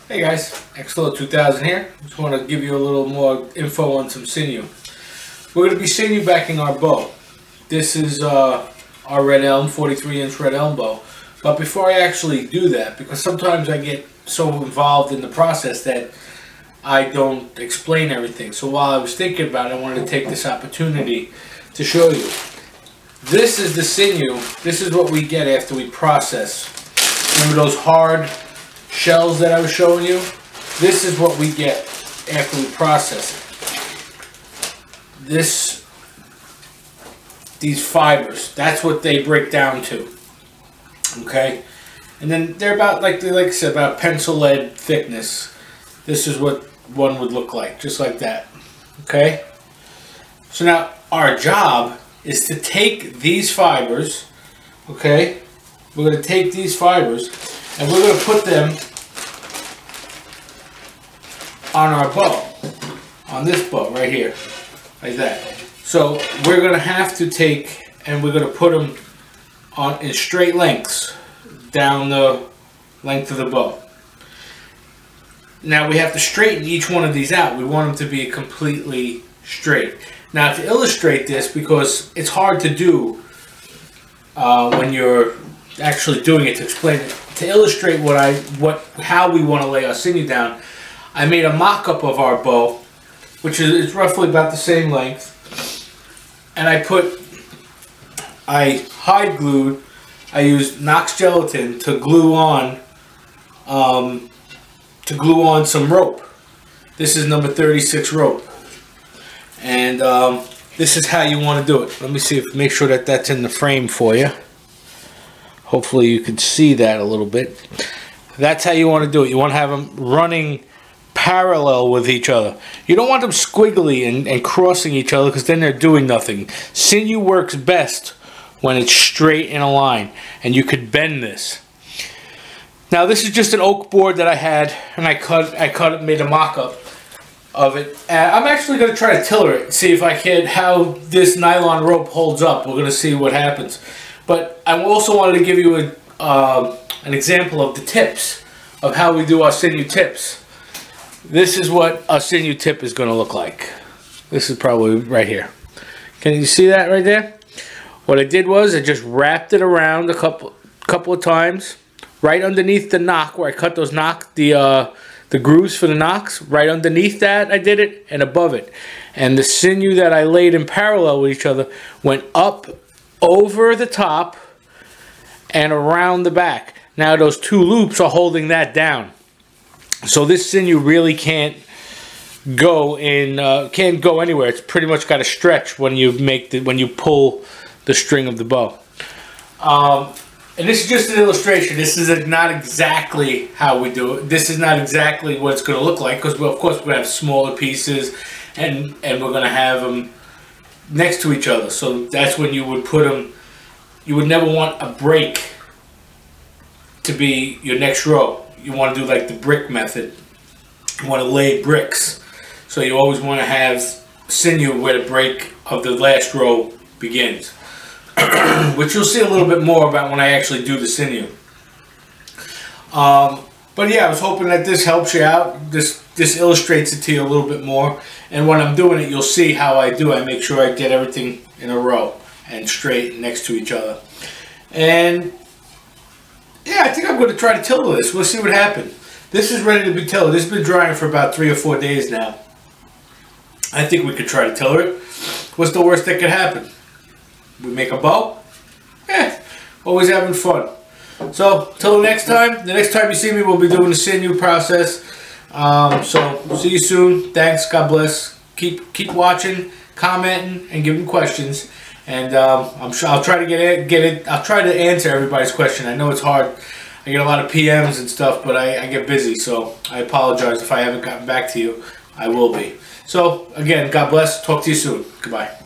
Hey guys, Xlo 2000 here. Just want to give you a little more info on some sinew. We're going to be sinew backing our bow. This is our red elm, 43-inch red elm bow. But before I actually do that, because sometimes I get so involved in the process that I don't explain everything. So while I was thinking about it, I wanted to take this opportunity to show you. This is the sinew. This is what we get after we process. Remember those hard shells that I was showing you? This is what we get after we process it. These fibers, that's what they break down to. Okay? And then they're about, like I said, about pencil lead thickness. This is what one would look like, just like that. Okay? So now our job is to take these fibers, okay? We're going to take these fibers and we're going to put them on our bow, on this bow right here, like that. So we're going to have to take and we're going to put them on in straight lengths down the length of the bow. Now we have to straighten each one of these out. We want them to be completely straight. Now to illustrate this, because it's hard to do when you're actually doing it, to explain it, to illustrate how we want to lay our sinew down, I made a mock-up of our bow, which is roughly about the same length, and I hide glued. I used Knox gelatin to glue on some rope. This is number 36 rope, and this is how you want to do it. Let me see make sure that that's in the frame for you. Hopefully you can see that a little bit. That's how you want to do it. You want to have them running parallel with each other. You don't want them squiggly and crossing each other, because then they're doing nothing. Sinew works best when it's straight in a line, and you could bend this. Now this is just an oak board that I had, and I cut it, made a mock-up of it. I'm actually going to try to tiller it, see if I can, how this nylon rope holds up. We're going to see what happens. But I also wanted to give you an example of the tips, of how we do our sinew tips. This is what a sinew tip is going to look like. This is probably right here. Can you see that right there? What I did was I just wrapped it around a couple of times, right underneath the knock where I cut those the grooves for the knocks. Right underneath that I did it, and above it. And the sinew that I laid in parallel with each other went up over the top and around the back. Now those two loops are holding that down. So this sinew really can't go anywhere. It's pretty much got to stretch when you pull the string of the bow. And this is just an illustration. This is not exactly how we do it. This is not exactly what it's going to look like, because of course we're going to have smaller pieces, and we're going to have them next to each other. So that's when you would put them. You would never want a break to be your next row. You want to do like the brick method. You want to lay bricks. So you always want to have sinew where the break of the last row begins. Which you'll see a little bit more about when I actually do the sinew. But yeah, I was hoping that this helps you out. This illustrates it to you a little bit more. And when I'm doing it, you'll see how I do. I make sure I get everything in a row and straight next to each other. And yeah, I think I'm going to try to tiller this. We'll see what happens. This is ready to be tillered. This has been drying for about 3 or 4 days now. I think we could try to tiller it. What's the worst that could happen? We make a bow? Always having fun. So, till the next time you see me, we'll be doing the sinew process. So, see you soon. Thanks. God bless. Keep watching, commenting, and giving questions. And I'm sure I'll try to get it. I'll try to answer everybody's question. I know it's hard. I get a lot of PMs and stuff, but I get busy. So, I apologize if I haven't gotten back to you. I will be. So, again, God bless. Talk to you soon. Goodbye.